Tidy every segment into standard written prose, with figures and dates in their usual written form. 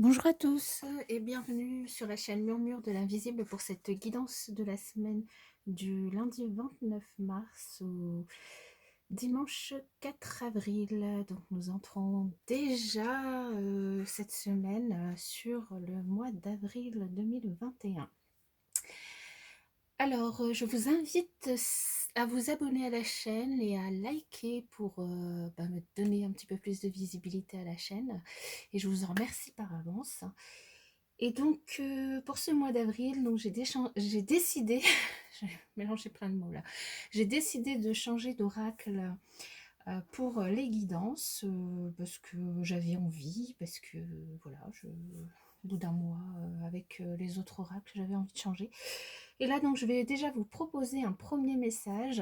Bonjour à tous et bienvenue sur la chaîne Murmure de l'Invisible pour cette guidance de la semaine du lundi 29 mars au dimanche 4 avril. Donc nous entrons déjà cette semaine sur le mois d'avril 2021. Alors, je vous invite à vous abonner à la chaîne et à liker pour me donner un petit peu plus de visibilité à la chaîne. Et je vous en remercie par avance. Et donc, pour ce mois d'avril, donc j'ai décidé, j'ai mélangé plein de mots là, j'ai décidé de changer d'oracle pour les guidances parce que j'avais envie, parce que voilà, au bout d'un mois avec les autres oracles, j'avais envie de changer. Et là, donc, je vais déjà vous proposer un premier message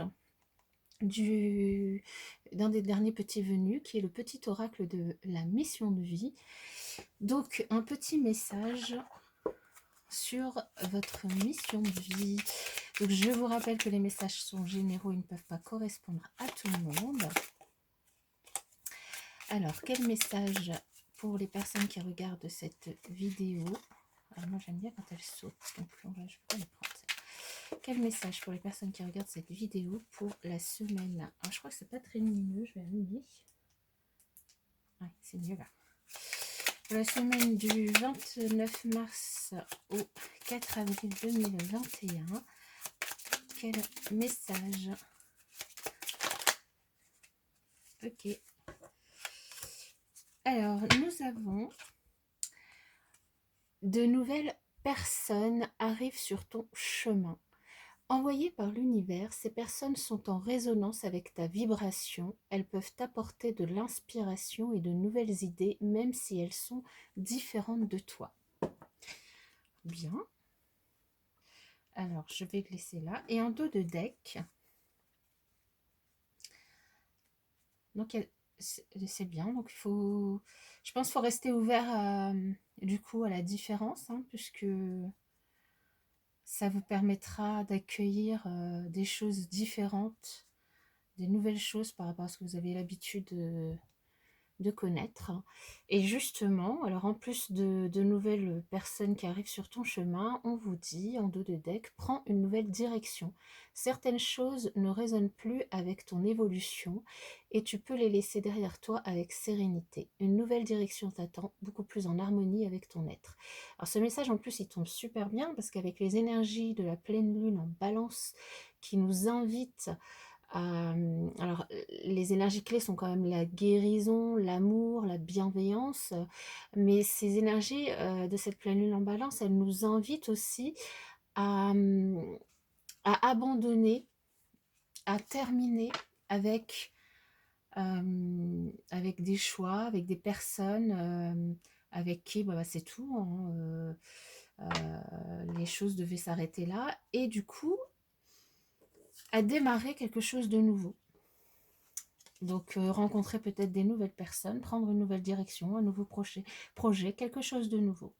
d'un des derniers petits venus, qui est le petit oracle de la mission de vie. Donc, un petit message sur votre mission de vie. Donc, je vous rappelle que les messages sont généraux, ils ne peuvent pas correspondre à tout le monde. Alors, quel message pour les personnes qui regardent cette vidéo? Alors, moi, j'aime bien quand elle saute, donc là, je peux pas les prendre. Quel message pour les personnes qui regardent cette vidéo pour la semaine? Alors, je crois que c'est pas très lumineux, je vais allumer. Ouais, c'est mieux là. Pour la semaine du 29 mars au 4 avril 2021, quel message? Ok. Alors, nous avons de nouvelles personnes arrivent sur ton chemin. Envoyées par l'univers, ces personnes sont en résonance avec ta vibration. Elles peuvent t'apporter de l'inspiration et de nouvelles idées, même si elles sont différentes de toi. Bien. Alors, je vais le laisser là. Et en dos de deck, donc c'est bien. Donc, je pense qu'il faut rester ouvert du coup à la différence, hein, puisque ça vous permettra d'accueillir des choses différentes, des nouvelles choses par rapport à ce que vous avez l'habitude de connaître. Et justement, alors en plus de nouvelles personnes qui arrivent sur ton chemin, on vous dit en dos de deck, prends une nouvelle direction. Certaines choses ne résonnent plus avec ton évolution et tu peux les laisser derrière toi avec sérénité. Une nouvelle direction t'attend, beaucoup plus en harmonie avec ton être. Alors ce message en plus il tombe super bien parce qu'avec les énergies de la pleine lune en balance qui nous invitent alors, les énergies clés sont quand même la guérison, l'amour, la bienveillance, mais ces énergies de cette pleine lune en balance, elles nous invitent aussi à, à abandonner, à terminer avec, avec des choix, avec des personnes avec qui c'est tout, hein, les choses devaient s'arrêter là, et du coup, à démarrer quelque chose de nouveau. Donc, rencontrer peut-être des nouvelles personnes, prendre une nouvelle direction, un nouveau projet, quelque chose de nouveau.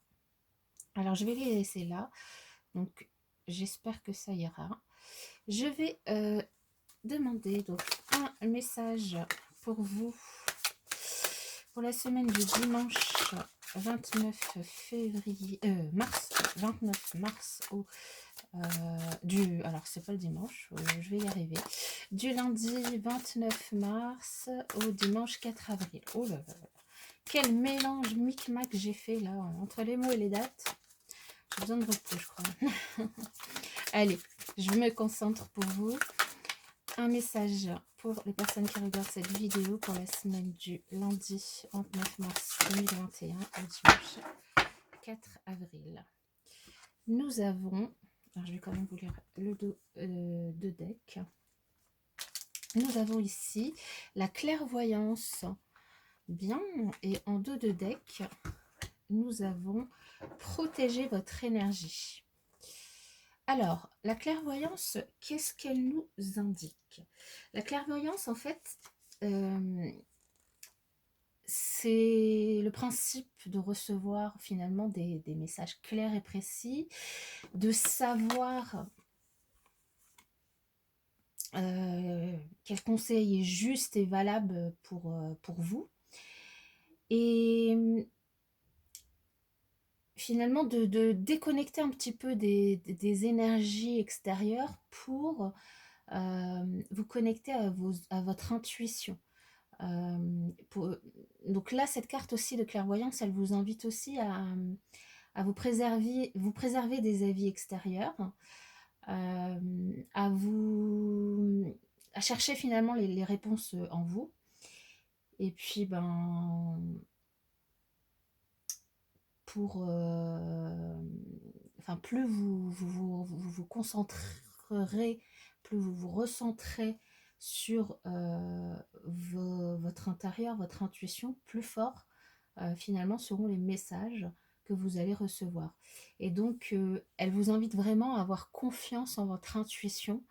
Alors, je vais les laisser là. Donc, j'espère que ça ira. Je vais demander donc un message pour vous pour la semaine du dimanche 29 février, mars, 29 mars au alors c'est pas le dimanche, je vais y arriver, du lundi 29 mars au dimanche 4 avril. Oh là là, quel mélange micmac j'ai fait là, entre les mots et les dates. J'ai besoin de repos, je crois. Allez, je me concentre pour vous. Un message pour les personnes qui regardent cette vidéo pour la semaine du lundi 29 mars 2021 au dimanche 4 avril. Nous avons, alors je vais quand même vous lire le dos de deck. Nous avons ici la clairvoyance. Bien, et en dos de deck, nous avons protéger votre énergie. Alors, la clairvoyance, qu'est-ce qu'elle nous indique? La clairvoyance, en fait, c'est le principe de recevoir finalement des messages clairs et précis, de savoir quel conseil est juste et valable pour vous. Et finalement de déconnecter un petit peu des énergies extérieures pour vous connecter à votre intuition. Donc là, cette carte aussi de clairvoyance, elle vous invite aussi à vous préserver des avis extérieurs, à à chercher finalement les réponses en vous. Et puis, pour, enfin, plus vous concentrerez, plus vous vous recentrez sur votre intérieur, votre intuition, plus fort finalement seront les messages que vous allez recevoir. Et donc, elle vous invite vraiment à avoir confiance en votre intuition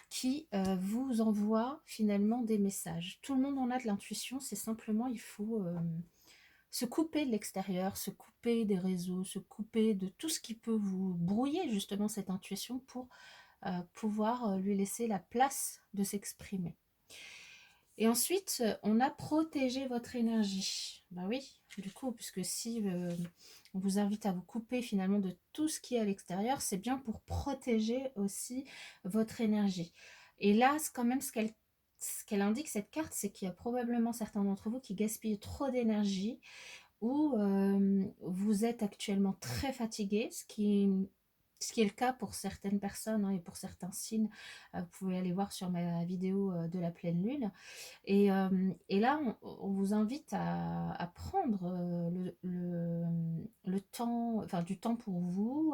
qui vous envoie finalement des messages. Tout le monde en a de l'intuition, c'est simplement, il faut se couper de l'extérieur, se couper des réseaux, se couper de tout ce qui peut vous brouiller justement cette intuition pour pouvoir lui laisser la place de s'exprimer. Et ensuite, on a protégé votre énergie. Bah oui, du coup, puisque si on vous invite à vous couper finalement de tout ce qui est à l'extérieur, c'est bien pour protéger aussi votre énergie. Et là, c'est quand même ce qu'elle indique, cette carte, c'est qu'il y a probablement certains d'entre vous qui gaspillent trop d'énergie ou vous êtes actuellement très fatigué, ce qui est le cas pour certaines personnes hein, et pour certains signes. Vous pouvez aller voir sur ma vidéo de la pleine lune. Et là, on vous invite à prendre le temps, enfin du temps pour vous,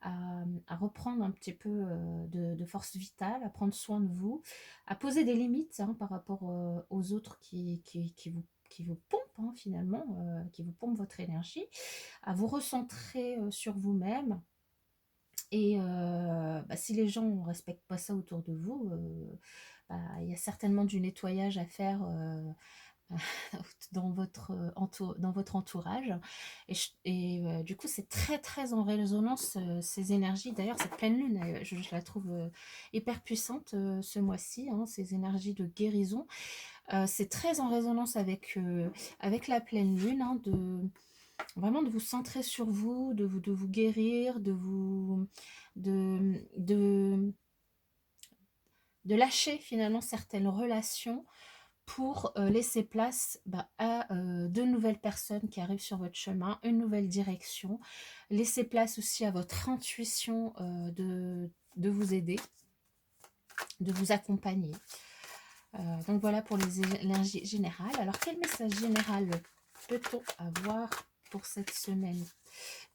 à reprendre un petit peu de force vitale, à prendre soin de vous, à poser des limites hein, par rapport aux autres qui vous pompent hein, finalement, qui vous pompent votre énergie, à vous recentrer sur vous-même. Et si les gens ne respectent pas ça autour de vous, il y a certainement du nettoyage à faire dans dans votre entourage. Et du coup, c'est très, très en résonance, ces énergies. D'ailleurs, cette pleine lune, je la trouve hyper puissante ce mois-ci, hein, ces énergies de guérison. C'est très en résonance avec la pleine lune, hein, vraiment de vous centrer sur vous, de vous guérir, de, de, de lâcher finalement certaines relations pour laisser place à de nouvelles personnes qui arrivent sur votre chemin, une nouvelle direction. Laissez place aussi à votre intuition de vous aider, de vous accompagner. Donc voilà pour les énergies générales. Alors quel message général peut-on avoir pour cette semaine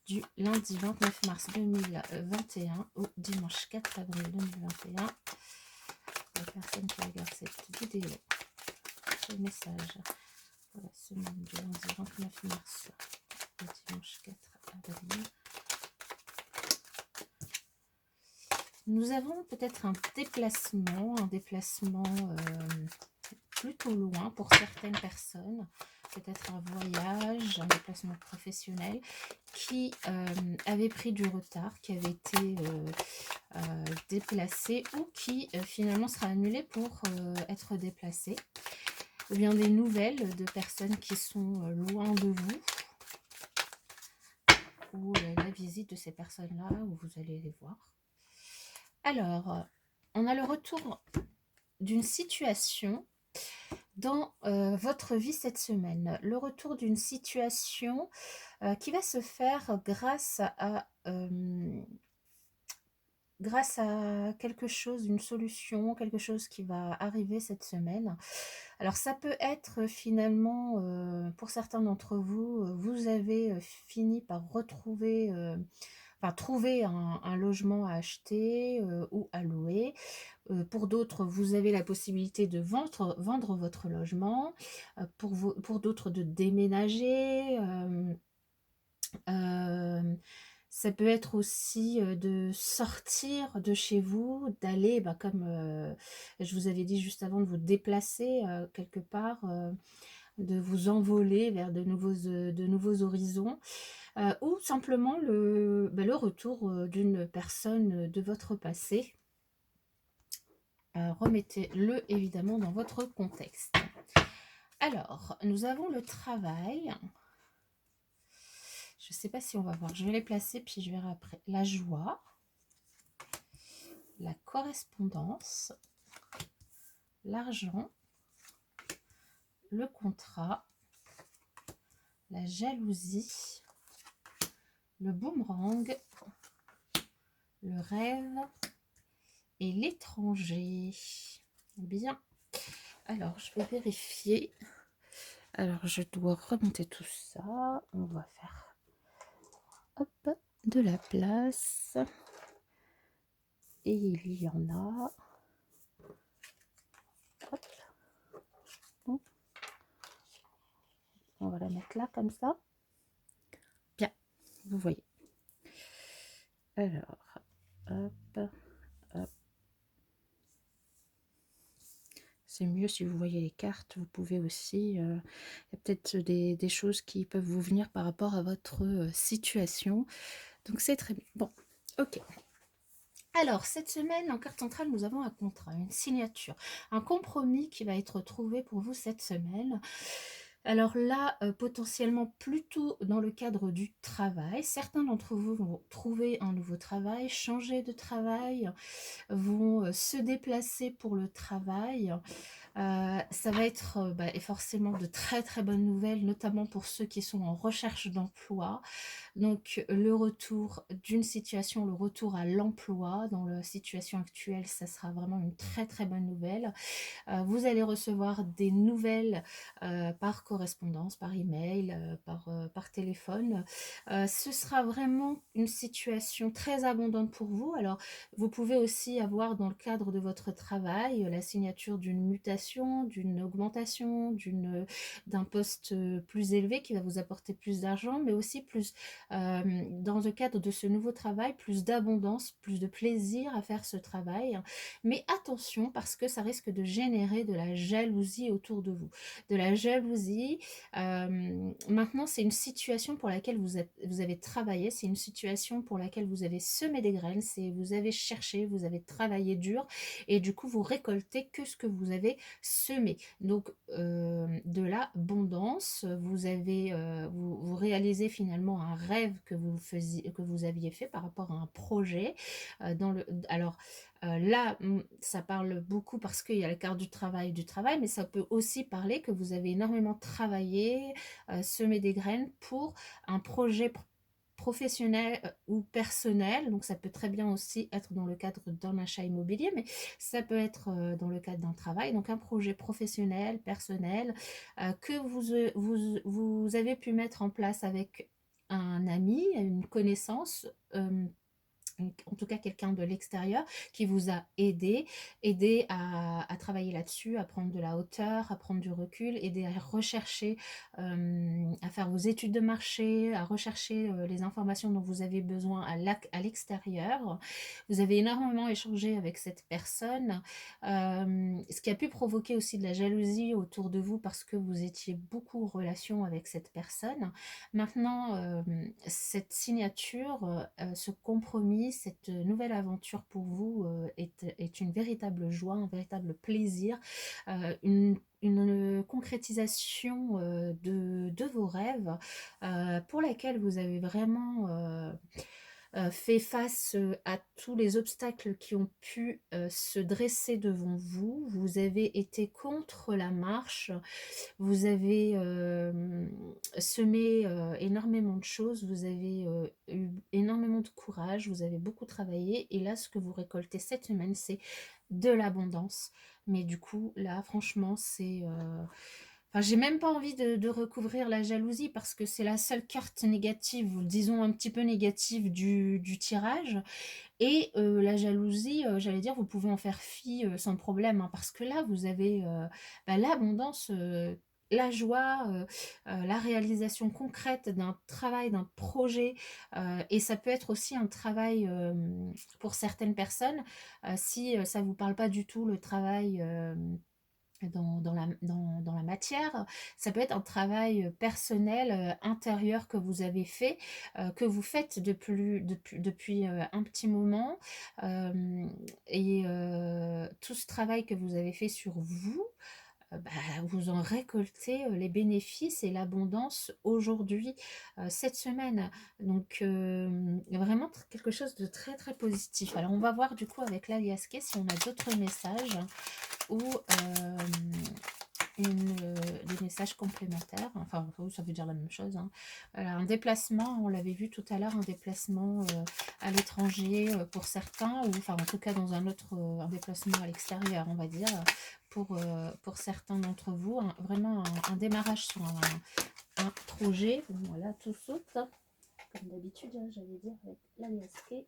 du lundi 29 mars 2021 au dimanche 4 avril 2021? La personne qui regarde cette vidéo, quel message pour la semaine du lundi 29 mars au dimanche 4 avril? Nous avons peut-être un déplacement plutôt loin pour certaines personnes, peut-être un voyage, un déplacement professionnel qui avait pris du retard, qui avait été déplacé ou qui finalement sera annulé pour être déplacé. Ou bien des nouvelles de personnes qui sont loin de vous, ou la visite de ces personnes-là, où vous allez les voir. Alors, on a le retour d'une situation dans votre vie cette semaine. Le retour d'une situation qui va se faire grâce à quelque chose, une solution, quelque chose qui va arriver cette semaine. Alors ça peut être finalement, pour certains d'entre vous, vous avez fini par trouver un logement à acheter ou à louer. Pour d'autres, vous avez la possibilité de vendre votre logement. Pour d'autres, de déménager. Ça peut être aussi de sortir de chez vous, d'aller, comme je vous avais dit juste avant, de vous déplacer quelque part, de vous envoler vers de nouveaux horizons, ou simplement le retour d'une personne de votre passé. Remettez-le évidemment dans votre contexte. Alors, nous avons le travail. Je ne sais pas si on va voir. Je vais les placer, puis je verrai après. La joie, la correspondance, l'argent, le contrat, la jalousie, le boomerang, le rêve et l'étranger. Bien. Alors, je vais vérifier. Alors, je dois remonter tout ça. On va faire hop, de la place. Et il y en a. Hop. Bon. On va la mettre là, comme ça. Bien, vous voyez. Alors, hop, hop. C'est mieux si vous voyez les cartes. Vous pouvez aussi... il y a peut-être des choses qui peuvent vous venir par rapport à votre situation. Donc, c'est très bien. Bon, ok. Alors, cette semaine, en carte centrale, nous avons un contrat, une signature, un compromis qui va être trouvé pour vous cette semaine. Alors là, potentiellement plutôt dans le cadre du travail. Certains d'entre vous vont trouver un nouveau travail, changer de travail, vont se déplacer pour le travail. Ça va être forcément de très très bonnes nouvelles, notamment pour ceux qui sont en recherche d'emploi. Donc le retour d'une situation, le retour à l'emploi dans la situation actuelle, ça sera vraiment une très très bonne nouvelle. Vous allez recevoir des nouvelles par correspondance, par email, par téléphone. Ce sera vraiment une situation très abondante pour vous. Alors, vous pouvez aussi avoir dans le cadre de votre travail la signature d'une mutation, d'une augmentation, d'un poste plus élevé qui va vous apporter plus d'argent, mais aussi plus, dans le cadre de ce nouveau travail, plus d'abondance, plus de plaisir à faire ce travail. Mais attention, parce que ça risque de générer de la jalousie autour de vous. De la jalousie. Maintenant, c'est une situation pour laquelle vous avez travaillé, c'est une situation pour laquelle vous avez semé des graines, vous avez cherché, vous avez travaillé dur, et du coup, vous récoltez que ce que vous avez semé. Donc, de l'abondance, vous réalisez finalement un rêve que vous aviez fait par rapport à un projet. Alors, là, ça parle beaucoup parce qu'il y a la carte du travail, mais ça peut aussi parler que vous avez énormément travaillé, semé des graines pour un projet professionnel ou personnel. Donc, ça peut très bien aussi être dans le cadre d'un achat immobilier, mais ça peut être dans le cadre d'un travail. Donc, un projet professionnel, personnel, que vous avez pu mettre en place avec un ami, une connaissance, en tout cas quelqu'un de l'extérieur qui vous a aidé à travailler là-dessus, à prendre de la hauteur, à prendre du recul, aider à rechercher, à faire vos études de marché, à rechercher les informations dont vous avez besoin à l'extérieur. Vous avez énormément échangé avec cette personne, ce qui a pu provoquer aussi de la jalousie autour de vous parce que vous étiez beaucoup en relation avec cette personne. Maintenant, cette signature, ce compromis, cette nouvelle aventure pour vous est une véritable joie, un véritable plaisir, une concrétisation de vos rêves pour laquelle vous avez vraiment fait face à tous les obstacles qui ont pu se dresser devant vous. Vous avez été contre la marche, vous avez semé énormément de choses, vous avez eu énormément de courage, vous avez beaucoup travaillé, et là, ce que vous récoltez cette semaine, c'est de l'abondance. Mais du coup, là, franchement, c'est... Enfin, j'ai même pas envie de recouvrir la jalousie parce que c'est la seule carte négative, disons un petit peu négative du tirage. Et la jalousie, j'allais dire, vous pouvez en faire fi sans problème, hein, parce que là, vous avez l'abondance, la joie, la réalisation concrète d'un travail, d'un projet, et ça peut être aussi un travail pour certaines personnes, si ça ne vous parle pas du tout, le travail dans la matière. Ça peut être un travail personnel, intérieur que vous avez fait, que vous faites depuis un petit moment. Et tout ce travail que vous avez fait sur vous, vous en récoltez les bénéfices et l'abondance aujourd'hui, cette semaine. Donc, vraiment quelque chose de très très positif. Alors, on va voir du coup avec l'aliasqué si on a d'autres messages ou des messages complémentaires. Enfin, ça veut dire la même chose. Hein. Voilà, un déplacement, on l'avait vu tout à l'heure, un déplacement à l'étranger pour certains, ou enfin en tout cas dans un autre, un déplacement à l'extérieur, on va dire, pour certains d'entre vous. Vraiment un démarrage sur un projet. Voilà, tout saute. Comme d'habitude, hein, j'allais dire avec l'aliasqué.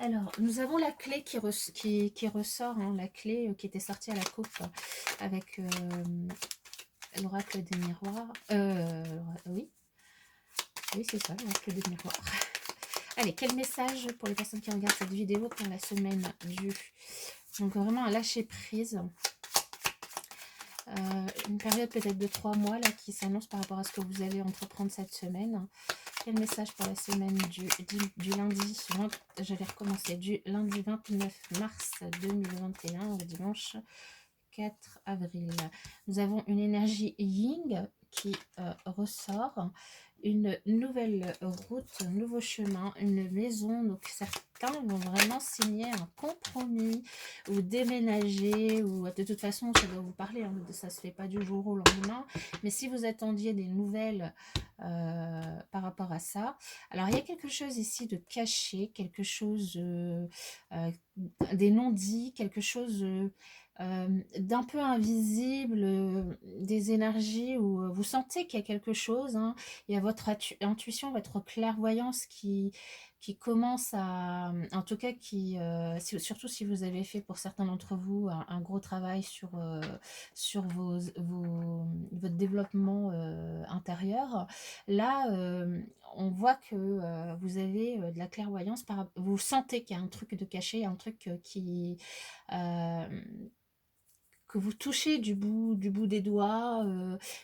Alors, nous avons la clé qui ressort, hein, la clé qui était sortie à la coupe avec l'oracle des miroirs. Oui, oui c'est ça, l'oracle des miroirs. Allez, quel message pour les personnes qui regardent cette vidéo pour la semaine du... Donc vraiment un lâcher prise. Une période peut-être de 3 mois là qui s'annonce par rapport à ce que vous allez entreprendre cette semaine. Quel message pour la semaine du lundi, j'allais recommencer, du lundi 29 mars 2021 au dimanche 4 avril. Nous avons une énergie yin qui ressort, une nouvelle route, un nouveau chemin, une maison. Donc certains vont vraiment signer un compromis ou déménager, ou de toute façon ça doit vous parler, hein, ça se fait pas du jour au lendemain. Mais si vous attendiez des nouvelles par rapport à ça, alors il y a quelque chose ici de caché, quelque chose des non-dits, quelque chose d'un peu invisible, des énergies où vous sentez qu'il y a quelque chose, hein. Il y a votre intuition, votre clairvoyance qui commence à, en tout cas surtout si vous avez fait pour certains d'entre vous un gros travail sur votre développement intérieur. Là, on voit que vous avez de la clairvoyance, vous sentez qu'il y a un truc de caché, un truc euh, que vous touchez du bout des doigts,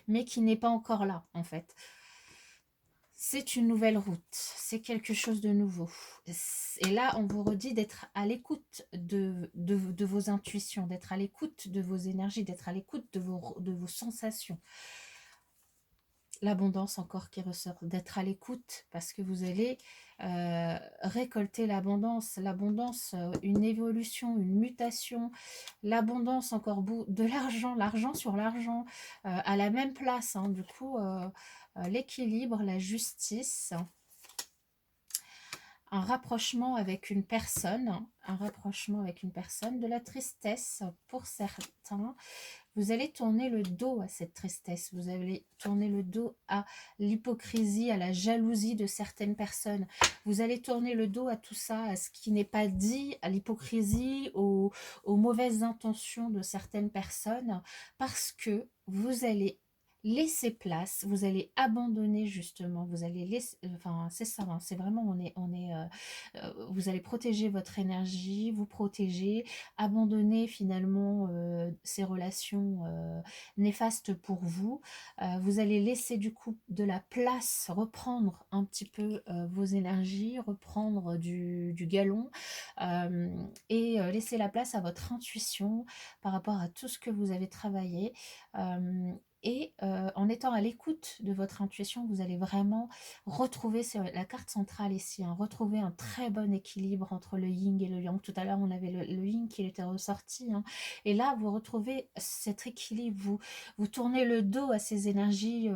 mais qui n'est pas encore là, en fait. C'est une nouvelle route, c'est quelque chose de nouveau. Et là, on vous redit d'être à l'écoute de vos intuitions, d'être à l'écoute de vos énergies, d'être à l'écoute de vos sensations. L'abondance encore qui ressort, d'être à l'écoute parce que vous allez récolter l'abondance, une évolution, une mutation, l'abondance encore de l'argent sur l'argent à la même place, hein, du coup l'équilibre, la justice, un rapprochement avec une personne, de la tristesse pour certains. Vous allez tourner le dos à cette tristesse, vous allez tourner le dos à l'hypocrisie, à la jalousie de certaines personnes. Vous allez tourner le dos à tout ça, à ce qui n'est pas dit, à l'hypocrisie, aux mauvaises intentions de certaines personnes, parce que vous allez laisser place, vous allez abandonner justement, vous allez laisser, enfin c'est ça, hein, c'est vraiment, vous allez protéger votre énergie, vous protéger, abandonner finalement ces relations néfastes pour vous. Vous allez laisser du coup de la place, reprendre un petit peu vos énergies, reprendre du galon et laisser la place à votre intuition par rapport à tout ce que vous avez travaillé. Et en étant à l'écoute de votre intuition, vous allez vraiment retrouver, c'est la carte centrale ici, hein, retrouver un très bon équilibre entre le yin et le yang. Tout à l'heure, on avait le yin qui était ressorti, hein, et là, vous retrouvez cet équilibre, vous tournez le dos à ces énergies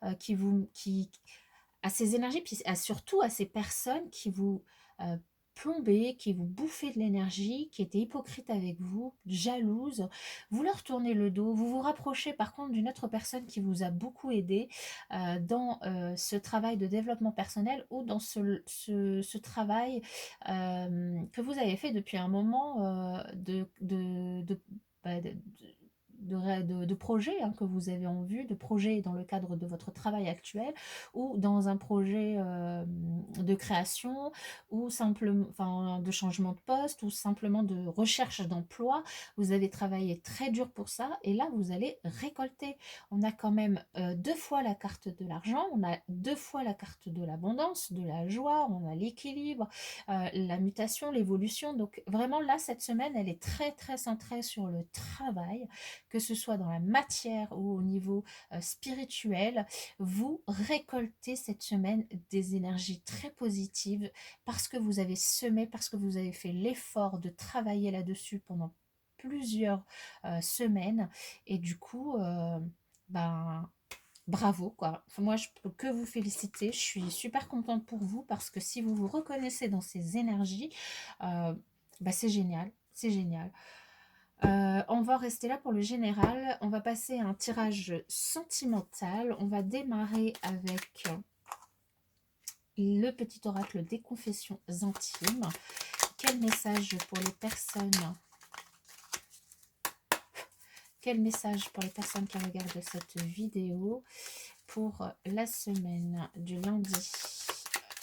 à ces énergies, puis surtout à ces personnes qui vous euh, plombaient, qui vous bouffaient de l'énergie, qui étaient hypocrites avec vous, jalouses. Vous leur tournez le dos, vous vous rapprochez par contre d'une autre personne qui vous a beaucoup aidé dans ce travail de développement personnel ou dans ce travail que vous avez fait depuis un moment bah, de projets hein, que vous avez en vue, de projets dans le cadre de votre travail actuel ou dans un projet de création ou simplement enfin, de changement de poste ou simplement de recherche d'emploi. Vous avez travaillé très dur pour ça et là vous allez récolter. On a quand même 2 fois la carte de l'argent, on a 2 fois la carte de l'abondance, de la joie, on a l'équilibre, la mutation, l'évolution. Donc vraiment là cette semaine elle est très très centrée sur le travail, que ce soit dans la matière ou au niveau spirituel, vous récoltez cette semaine des énergies très positives parce que vous avez semé, parce que vous avez fait l'effort de travailler là-dessus pendant plusieurs semaines. Et du coup, ben, bravo, quoi. Enfin, moi, je peux que vous féliciter. Je suis super contente pour vous parce que si vous vous reconnaissez dans ces énergies, bah, c'est génial. C'est génial. On va rester là pour le général. On va passer à un tirage sentimental. On va démarrer avec le petit oracle des confessions intimes. Quel message pour les personnes Quel message pour les personnes qui regardent cette vidéo pour la semaine du lundi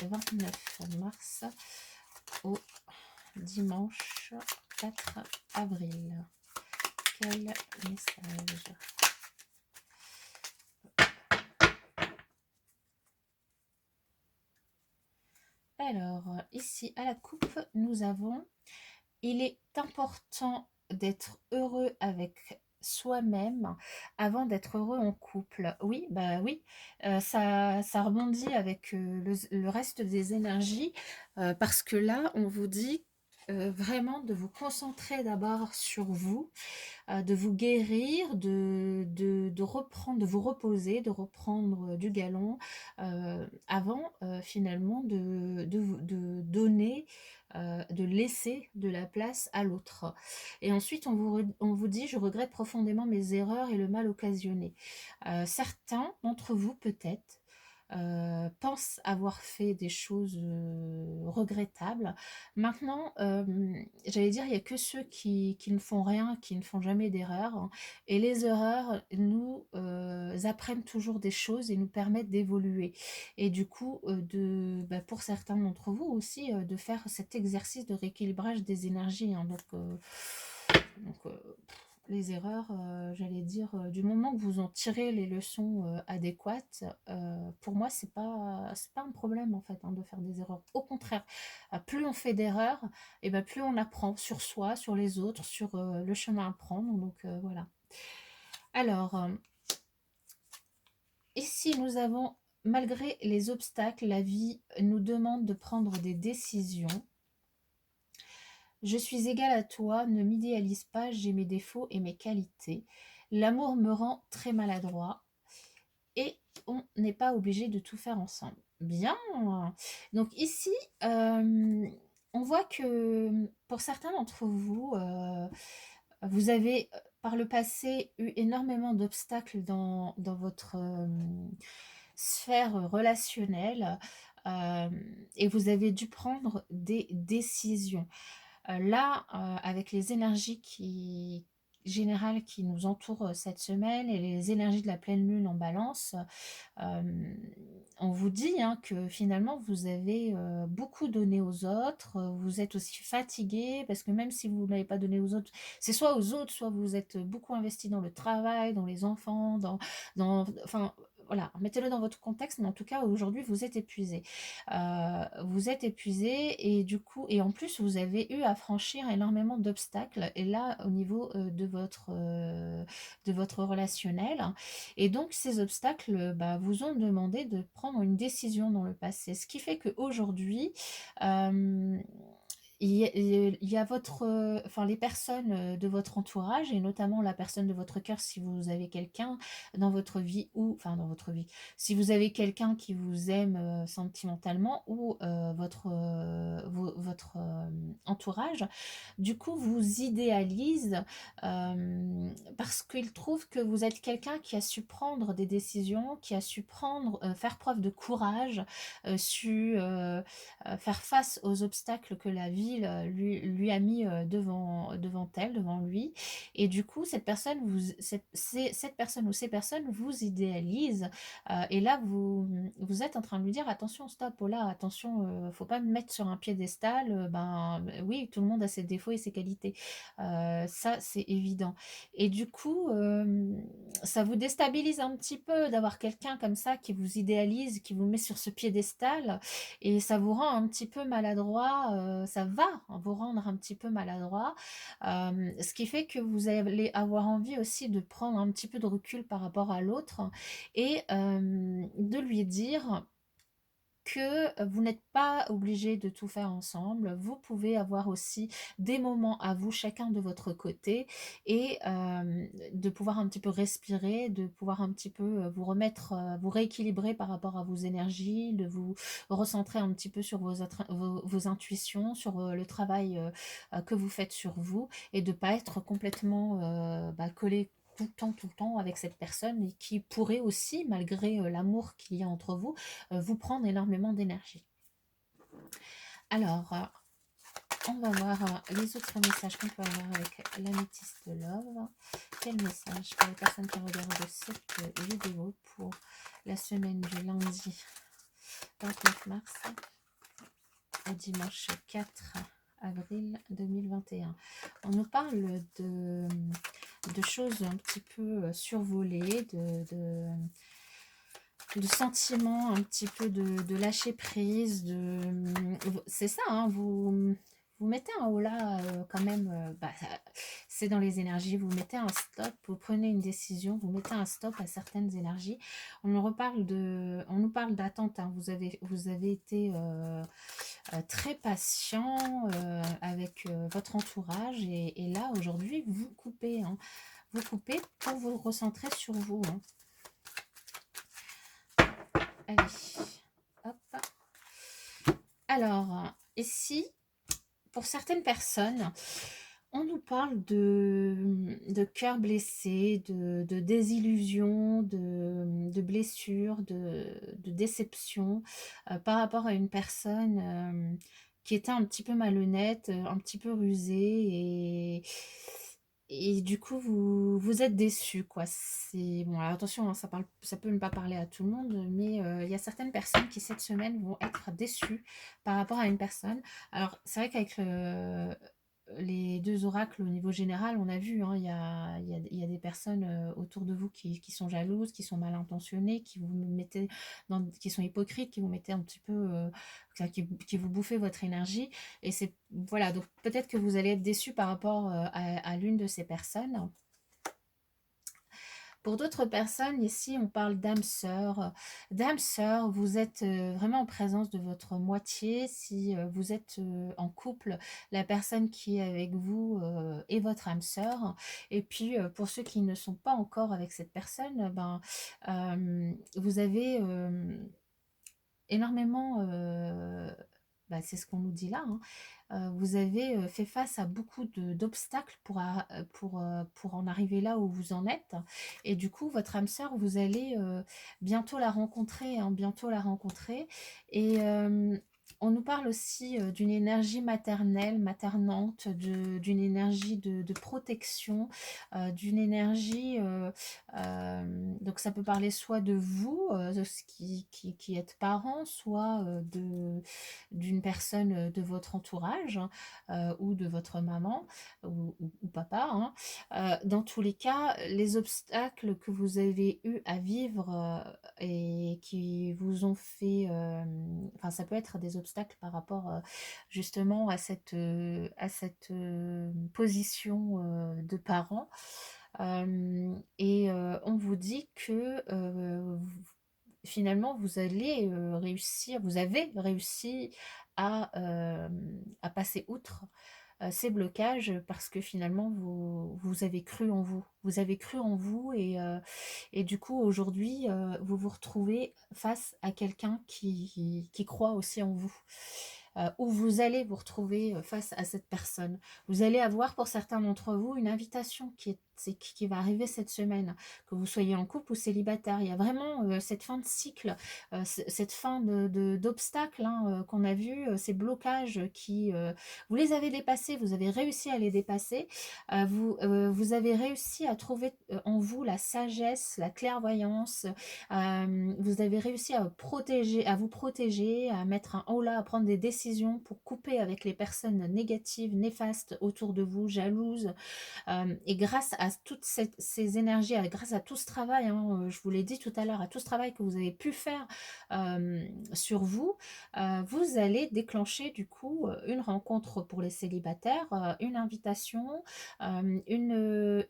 29 mars au dimanche 4 avril? Quel message? Alors, ici à la coupe, nous avons: il est important d'être heureux avec soi-même avant d'être heureux en couple. Oui, bah oui, ça rebondit avec le reste des énergies, parce que là, on vous dit vraiment de vous concentrer d'abord sur vous, de vous guérir, de reprendre, de vous reposer, de reprendre du galon, avant finalement de donner, de laisser de la place à l'autre. Et ensuite, on vous dit: je regrette profondément mes erreurs et le mal occasionné. Certains d'entre vous, peut-être, pensent avoir fait des choses regrettables. Maintenant, j'allais dire, il n'y a que ceux qui ne font rien, qui ne font jamais d'erreur, hein. Et les erreurs nous apprennent toujours des choses et nous permettent d'évoluer. Et du coup, pour certains d'entre vous aussi, de faire cet exercice de rééquilibrage des énergies, hein. Donc, les erreurs, j'allais dire, du moment que vous en tirez les leçons adéquates, pour moi, c'est pas un problème en fait, hein, de faire des erreurs. Au contraire, plus on fait d'erreurs, et ben plus on apprend sur soi, sur les autres, sur le chemin à prendre. Donc voilà. Alors, ici, nous avons: malgré les obstacles, la vie nous demande de prendre des décisions. Je suis égale à toi, ne m'idéalise pas, j'ai mes défauts et mes qualités. L'amour me rend très maladroit et on n'est pas obligé de tout faire ensemble. Bien. Donc ici, on voit que pour certains d'entre vous, vous avez par le passé eu énormément d'obstacles dans votre sphère relationnelle, et vous avez dû prendre des décisions. Là, avec les énergies générales qui nous entourent cette semaine et les énergies de la pleine lune en balance, on vous dit, hein, que finalement vous avez beaucoup donné aux autres, vous êtes aussi fatigué parce que même si vous n'avez pas donné aux autres, c'est soit aux autres, soit vous êtes beaucoup investi dans le travail, dans les enfants, enfin voilà, mettez-le dans votre contexte, mais en tout cas aujourd'hui vous êtes épuisé. Vous êtes épuisé et du coup, et en plus vous avez eu à franchir énormément d'obstacles, et là au niveau de votre relationnel. Et donc ces obstacles, bah, vous ont demandé de prendre une décision dans le passé. Ce qui fait qu'aujourd'hui, il y a enfin, les personnes de votre entourage, et notamment la personne de votre cœur, si vous avez quelqu'un dans votre vie, ou enfin dans votre vie, si vous avez quelqu'un qui vous aime sentimentalement, ou votre entourage, du coup vous idéalise, parce qu'il trouve que vous êtes quelqu'un qui a su prendre des décisions, qui a su faire preuve de courage, su faire face aux obstacles que la vie lui a mis devant elle, devant lui. Et du coup, cette personne ou ces personnes vous idéalisent, et là, vous êtes en train de lui dire: attention, stop, oh là, attention, faut pas me mettre sur un piédestal, oui, tout le monde a ses défauts et ses qualités. Ça, c'est évident. Et du coup, ça vous déstabilise un petit peu d'avoir quelqu'un comme ça qui vous idéalise, qui vous met sur ce piédestal, et ça vous rend un petit peu maladroit, ça va va vous rendre un petit peu maladroit, ce qui fait que vous allez avoir envie aussi de prendre un petit peu de recul par rapport à l'autre et de lui dire que vous n'êtes pas obligé de tout faire ensemble. Vous pouvez avoir aussi des moments à vous, chacun de votre côté, et de pouvoir un petit peu respirer, de pouvoir un petit peu vous remettre, vous rééquilibrer par rapport à vos énergies, de vous recentrer un petit peu sur vos intuitions, sur le travail que vous faites sur vous, et de ne pas être complètement collé tout le temps avec cette personne, et qui pourrait aussi, malgré l'amour qu'il y a entre vous, vous prendre énormément d'énergie. Alors, on va voir les autres messages qu'on peut avoir avec l'améthyste love. Quel message pour les personnes qui regardent cette vidéo pour la semaine du lundi 29 mars au dimanche 4 avril 2021. On nous parle de choses un petit peu survolées, de sentiments un petit peu de lâcher prise, c'est ça, hein, vous mettez un holà quand même, c'est dans les énergies, vous mettez un stop, vous prenez une décision, vous mettez un stop à certaines énergies. On nous parle d'attente, hein, vous avez été très patient avec votre entourage, et là aujourd'hui vous coupez, hein, vous coupez pour vous recentrer sur vous, hein. Allez, hop. Alors, ici, pour certaines personnes, on nous parle de cœur blessé, de désillusion, de blessure, de déception par rapport à une personne qui était un petit peu malhonnête, un petit peu rusée, et du coup, vous êtes déçus, quoi. C'est bon, alors attention, hein, ça peut ne pas parler à tout le monde, mais il y a certaines personnes qui, cette semaine, vont être déçues par rapport à une personne. Alors, c'est vrai qu'avec les deux oracles au niveau général, on a vu, hein, il y a des personnes autour de vous qui sont jalouses, qui sont mal intentionnées, qui sont hypocrites, qui vous mettaient un petit peu, qui vous bouffaient votre énergie. Et c'est, voilà, donc peut-être que vous allez être déçu par rapport à l'une de ces personnes. Pour d'autres personnes, ici, on parle d'âme sœur. D'âme sœur, vous êtes vraiment en présence de votre moitié. Si vous êtes en couple, la personne qui est avec vous est votre âme sœur. Et puis, pour ceux qui ne sont pas encore avec cette personne, vous avez énormément... c'est ce qu'on nous dit là, hein. Vous avez fait face à beaucoup d'obstacles pour en arriver là où vous en êtes. Et du coup, votre âme sœur, vous allez bientôt la rencontrer, hein, bientôt la rencontrer. Et on nous parle aussi d'une énergie maternelle, maternante, d'une énergie de protection, d'une énergie... donc ça peut parler soit de vous, de ce qui êtes parents, soit d'une personne de votre entourage, hein, ou de votre maman ou papa, hein. Dans tous les cas, les obstacles que vous avez eu à vivre et qui vous ont fait... enfin, ça peut être des obstacles par rapport justement à cette position de parent. Et on vous dit que finalement vous allez réussir, vous avez réussi à passer outre ces blocages, parce que finalement vous avez cru en vous. Vous avez cru en vous, et du coup aujourd'hui vous vous retrouvez face à quelqu'un qui croit aussi en vous. Où vous allez vous retrouver face à cette personne. Vous allez avoir pour certains d'entre vous une invitation qui va arriver cette semaine, que vous soyez en couple ou célibataire. Il y a vraiment cette fin de cycle, cette fin d'obstacles, hein, qu'on a vu, ces blocages vous les avez dépassés, vous avez réussi à les dépasser, vous avez réussi à trouver en vous la sagesse, la clairvoyance, vous avez réussi à vous protéger, à mettre un holà, à prendre des décisions pour couper avec les personnes négatives, néfastes autour de vous, jalouses. Et grâce à toutes ces énergies, grâce à tout ce travail, hein, je vous l'ai dit tout à l'heure, à tout ce travail que vous avez pu faire sur vous, vous allez déclencher du coup une rencontre pour les célibataires, une invitation, une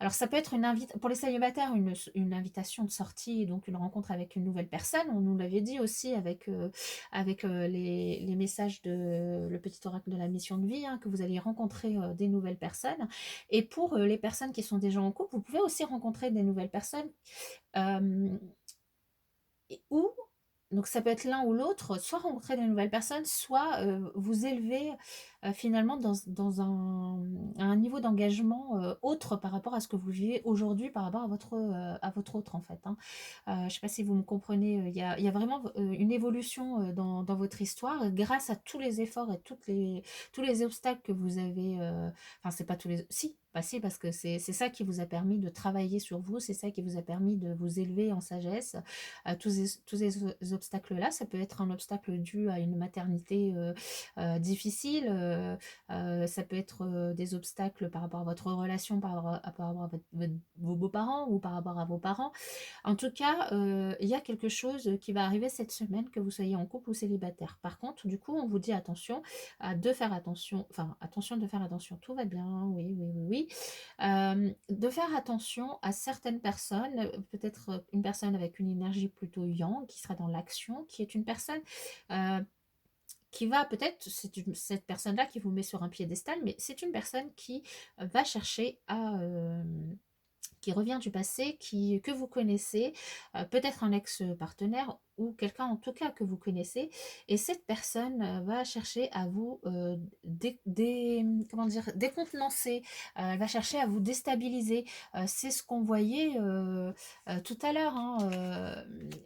alors ça peut être pour les célibataires, une invitation de sortie, donc une rencontre avec une nouvelle personne. On nous l'avait dit aussi avec les messages de le petit oracle de la mission de vie, hein, que vous allez rencontrer des nouvelles personnes. Et pour les personnes qui sont déjà en couple, vous pouvez aussi rencontrer des nouvelles personnes. euh, ou donc ça peut être l'un ou l'autre, soit rencontrer de nouvelles personnes, soit vous élever finalement à un niveau d'engagement autre par rapport à ce que vous vivez aujourd'hui, par rapport à votre autre en fait, hein. Je ne sais pas si vous me comprenez, il y a vraiment une évolution dans votre histoire grâce à tous les efforts et tous les obstacles que vous avez. Enfin, c'est pas tous les. Si, bah si, parce que c'est ça qui vous a permis de travailler sur vous, c'est ça qui vous a permis de vous élever en sagesse. Tous ces obstacles-là, ça peut être un obstacle dû à une maternité difficile, ça peut être des obstacles par rapport à votre relation, par rapport à vos beaux-parents ou par rapport à vos parents. En tout cas, il y a quelque chose qui va arriver cette semaine, que vous soyez en couple ou célibataire. Par contre, du coup, on vous dit attention de faire attention, enfin attention de faire attention, tout va bien, oui, oui, oui, oui. De faire attention à certaines personnes, peut-être une personne avec une énergie plutôt yang, qui sera dans l'action, qui est une personne qui va peut-être, cette personne-là qui vous met sur un piédestal, mais c'est une personne qui va chercher qui revient du passé, que vous connaissez, peut-être un ex-partenaire ou quelqu'un en tout cas que vous connaissez, et cette personne va chercher à vous comment dire, décontenancer, elle va chercher à vous déstabiliser. C'est ce qu'on voyait tout à l'heure, hein,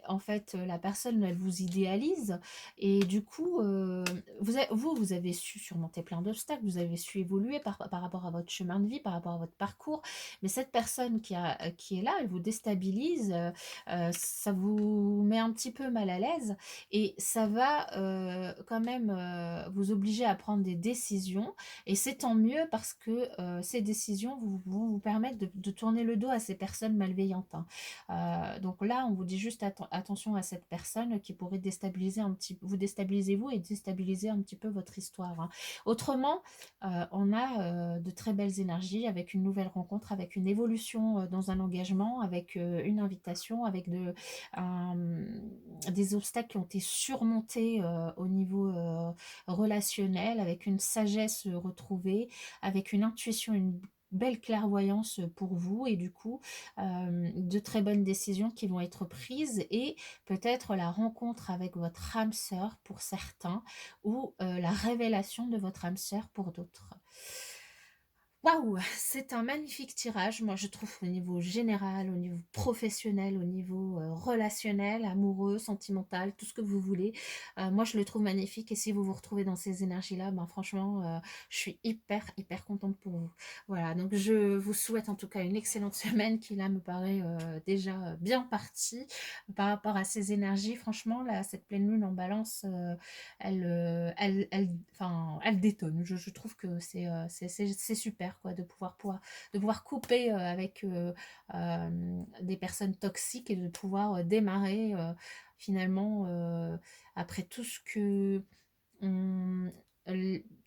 en fait, la personne, elle vous idéalise, et du coup, vous avez su surmonter plein d'obstacles, vous avez su évoluer par rapport à votre chemin de vie, par rapport à votre parcours, mais cette personne qui est là, elle vous déstabilise, ça vous met un petit peu mal à l'aise, et ça va quand même vous obliger à prendre des décisions, et c'est tant mieux parce que ces décisions vont vous permettre de tourner le dos à ces personnes malveillantes, hein. Donc là, on vous dit juste attention à cette personne qui pourrait vous déstabiliser vous et déstabiliser un petit peu votre histoire, hein. Autrement, on a de très belles énergies avec une nouvelle rencontre, avec une évolution dans un engagement, avec une invitation, avec des obstacles qui ont été surmontés au niveau relationnel, avec une sagesse retrouvée, avec une intuition, une belle clairvoyance pour vous, et du coup de très bonnes décisions qui vont être prises, et peut-être la rencontre avec votre âme sœur pour certains, ou la révélation de votre âme sœur pour d'autres. Waouh, c'est un magnifique tirage, moi je trouve, au niveau général, au niveau professionnel, au niveau relationnel, amoureux, sentimental, tout ce que vous voulez. Moi je le trouve magnifique, et si vous vous retrouvez dans ces énergies-là, ben franchement, je suis hyper, hyper contente pour vous. Voilà, donc je vous souhaite en tout cas une excellente semaine qui là me paraît déjà bien partie par rapport à ces énergies. Franchement, là, cette pleine lune en balance, enfin, elle détonne. Je trouve que c'est super, quoi, de pouvoir couper avec des personnes toxiques, et de pouvoir démarrer finalement après tout ce que on-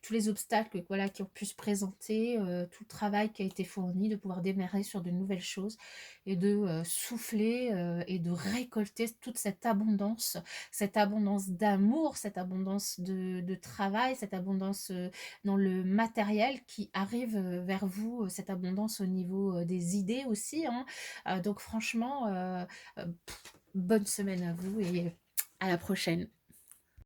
tous les obstacles, voilà, qui ont pu se présenter, tout le travail qui a été fourni, de pouvoir démarrer sur de nouvelles choses, et de souffler et de récolter toute cette abondance d'amour, cette abondance de travail, cette abondance dans le matériel qui arrive vers vous, cette abondance au niveau des idées aussi, hein. Donc franchement, bonne semaine à vous, et à la prochaine.